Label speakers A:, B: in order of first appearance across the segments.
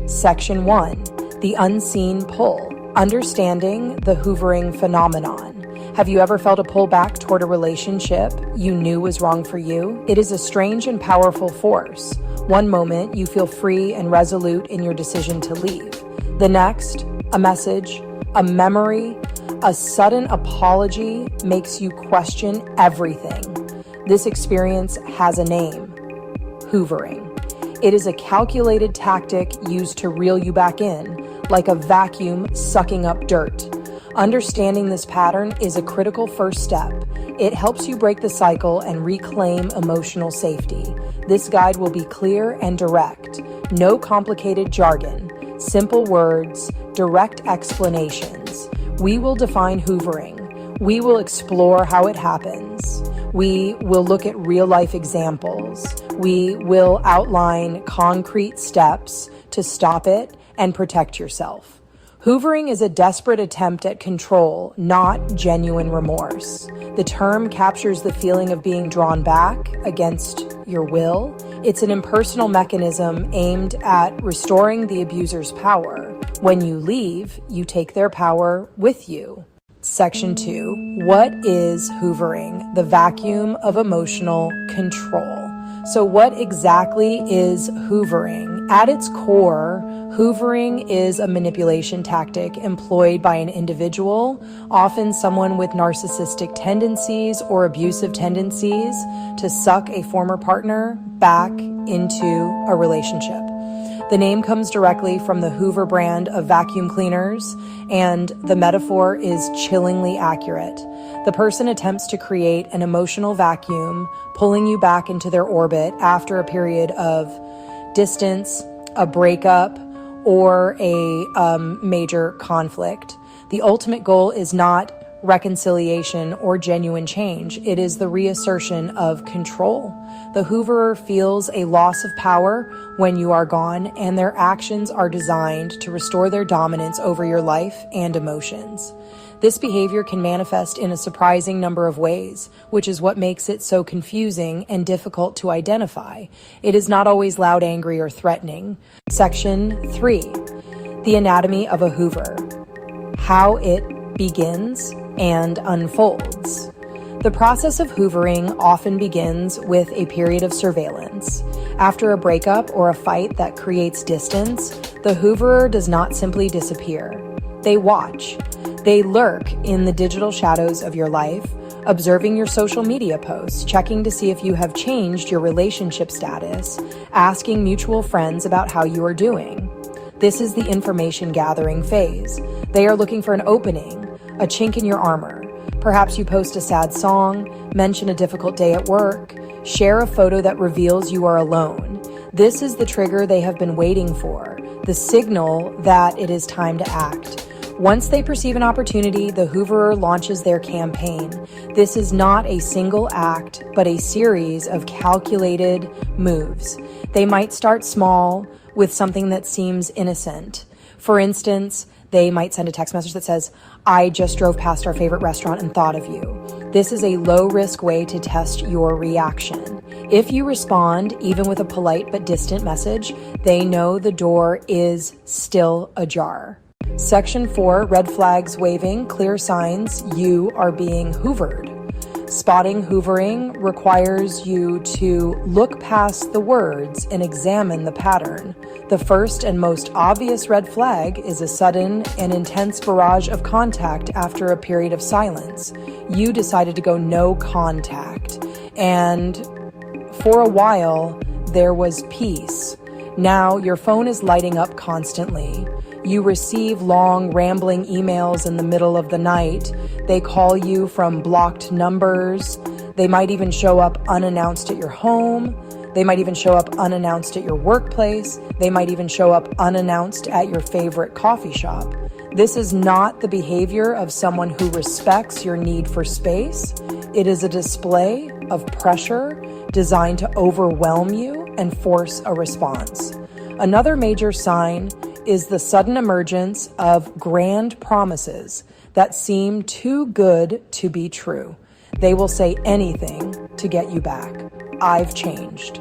A: Section 1. The unseen pull. Understanding the hoovering phenomenon. Have you ever felt a pull back toward a relationship you knew was wrong for you? It is a strange and powerful force. One moment, you feel free and resolute in your decision to leave. The next, a message, a memory, a sudden apology makes you question everything. This experience has a name: hoovering. It is a calculated tactic used to reel you back in, like a vacuum sucking up dirt. Understanding this pattern is a critical first step. It helps you break the cycle and reclaim emotional safety. This guide will be clear and direct. No complicated jargon, simple words, direct explanations. We will define hoovering. We will explore how it happens. We will look at real-life examples. We will outline concrete steps to stop it and protect yourself. Hoovering is a desperate attempt at control, not genuine remorse. The term captures the feeling of being drawn back against your will. It's an impersonal mechanism aimed at restoring the abuser's power. When you leave, you take their power with you. Section 2. What is hoovering? The vacuum of emotional control. So what exactly is hoovering? At its core, hoovering is a manipulation tactic employed by an individual, often someone with narcissistic tendencies or abusive tendencies, to suck a former partner back into a relationship. The name comes directly from the Hoover brand of vacuum cleaners, and the metaphor is chillingly accurate. The person attempts to create an emotional vacuum, pulling you back into their orbit after a period of distance, a breakup, or a major conflict. The ultimate goal is not reconciliation or genuine change. It is the reassertion of control. The hooverer feels a loss of power when you are gone, and their actions are designed to restore their dominance over your life and emotions. This behavior can manifest in a surprising number of ways, which is what makes it so confusing and difficult to identify. It is not always loud, angry, or threatening. Section 3. The anatomy of a hoover. How it begins and unfolds. The process of hoovering often begins with a period of surveillance. After a breakup or a fight that creates distance, the hooverer does not simply disappear. They watch. They lurk in the digital shadows of your life, observing your social media posts, checking to see if you have changed your relationship status, asking mutual friends about how you are doing. This is the information gathering phase. They are looking for an opening, a chink in your armor. Perhaps you post a sad song, mention a difficult day at work, share a photo that reveals you are alone. This is the trigger they have been waiting for, the signal that it is time to act. Once they perceive an opportunity, the hooverer launches their campaign. This is not a single act, but a series of calculated moves. They might start small with something that seems innocent. For instance, they might send a text message that says, "I just drove past our favorite restaurant and thought of you." This is a low-risk way to test your reaction. If you respond, even with a polite but distant message, they know the door is still ajar. Section 4, red flags waving, clear signs you are being hoovered. Spotting hoovering requires you to look past the words and examine the pattern. The first and most obvious red flag is a sudden and intense barrage of contact after a period of silence. You decided to go no contact, and for a while there was peace. Now your phone is lighting up constantly. You receive long, rambling emails in the middle of the night. They call you from blocked numbers. They might even show up unannounced at your home. They might even show up unannounced at your workplace. They might even show up unannounced at your favorite coffee shop. This is not the behavior of someone who respects your need for space. It is a display of pressure designed to overwhelm you and force a response. Another major sign is the sudden emergence of grand promises that seem too good to be true. They will say anything to get you back. I've changed.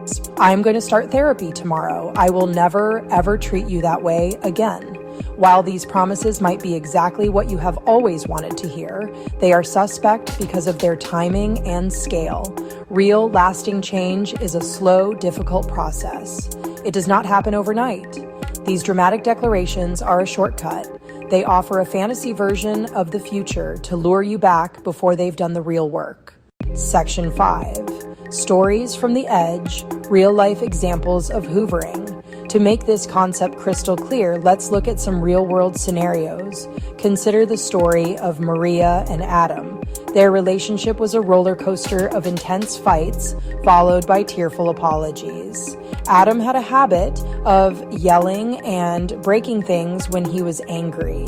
A: grasp. I'm going to start therapy tomorrow. I will never, ever treat you that way again. While these promises might be exactly what you have always wanted to hear, they are suspect because of their timing and scale. Real, lasting change is a slow, difficult process. It does not happen overnight. These dramatic declarations are a shortcut. They offer a fantasy version of the future to lure you back before they've done the real work. Section 5. Stories from the edge, real-life examples of hoovering. To make this concept crystal clear, let's look at some real-world scenarios. Consider the story of Maria and Adam. Their relationship was a roller coaster of intense fights, followed by tearful apologies. Adam had a habit of yelling and breaking things when he was angry.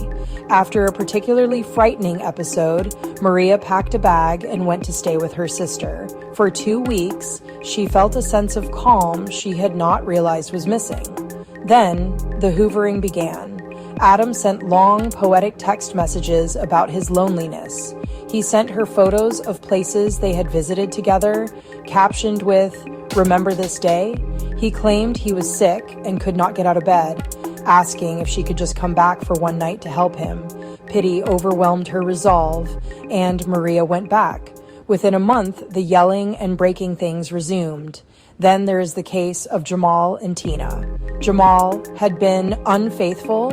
A: After a particularly frightening episode, Maria packed a bag and went to stay with her sister. For 2 weeks, she felt a sense of calm she had not realized was missing. Then, the hoovering began. Adam sent long, poetic text messages about his loneliness. He sent her photos of places they had visited together, captioned with, "Remember this day?" He claimed he was sick and could not get out of bed, asking if she could just come back for one night to help him. Pity overwhelmed her resolve, and Maria went back. Within a month, the yelling and breaking things resumed. Then there is the case of Jamal and Tina. Jamal had been unfaithful,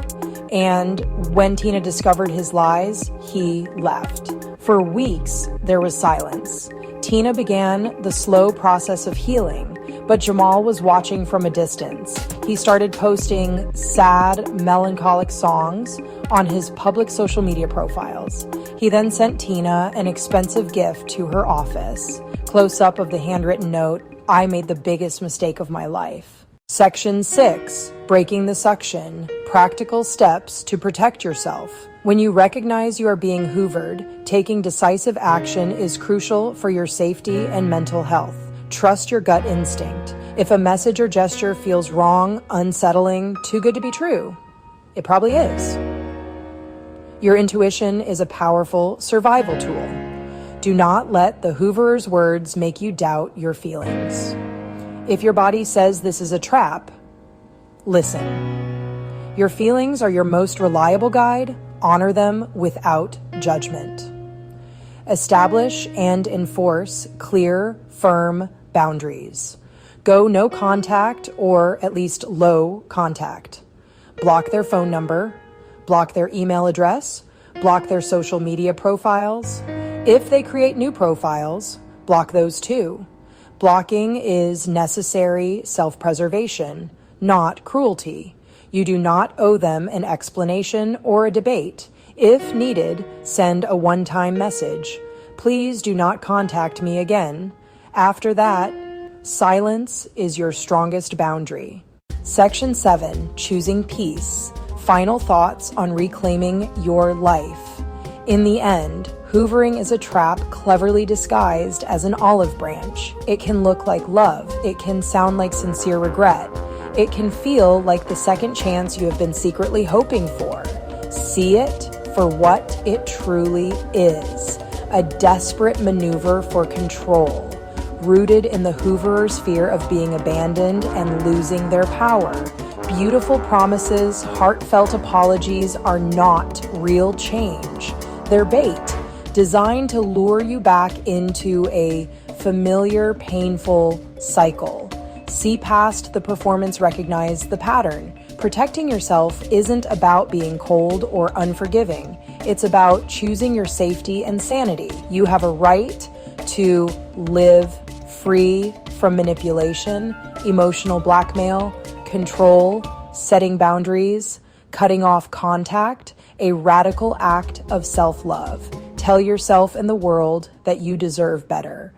A: and when Tina discovered his lies, he left. For weeks, there was silence. Tina began the slow process of healing, but Jamal was watching from a distance. He started posting sad, melancholic songs on his public social media profiles. He then sent Tina an expensive gift to her office. Close up of the handwritten note, "I made the biggest mistake of my life." Section 6. Breaking the suction. Practical steps to protect yourself. When you recognize you are being hoovered, taking decisive action is crucial for your safety and mental health. Trust your gut instinct. If a message or gesture feels wrong, unsettling, too good to be true, it probably is. Your intuition is a powerful survival tool. Do not let the hooverer's words make you doubt your feelings. If your body says this is a trap, listen. Your feelings are your most reliable guide. Honor them without judgment. Establish and enforce clear, firm boundaries. Go no contact or at least low contact. Block their phone number. Block their email address. Block their social media profiles. If they create new profiles, block those too. Blocking is necessary self-preservation, not cruelty. You do not owe them an explanation or a debate. If needed, send a one-time message. Please do not contact me again. After that, silence is your strongest boundary. Section 7. Choosing peace. Final thoughts on reclaiming your life. In the end, hoovering is a trap cleverly disguised as an olive branch. It can look like love. It can sound like sincere regret. It can feel like the second chance you have been secretly hoping for. See it for what it truly is. A desperate maneuver for control, rooted in the hooverer's fear of being abandoned and losing their power. Beautiful promises, heartfelt apologies are not real change. They're bait, designed to lure you back into a familiar, painful cycle. See past the performance, recognize the pattern. Protecting yourself isn't about being cold or unforgiving. It's about choosing your safety and sanity. You have a right to live free from manipulation, emotional blackmail, control, setting boundaries, cutting off contact, a radical act of self-love. Tell yourself and the world that you deserve better.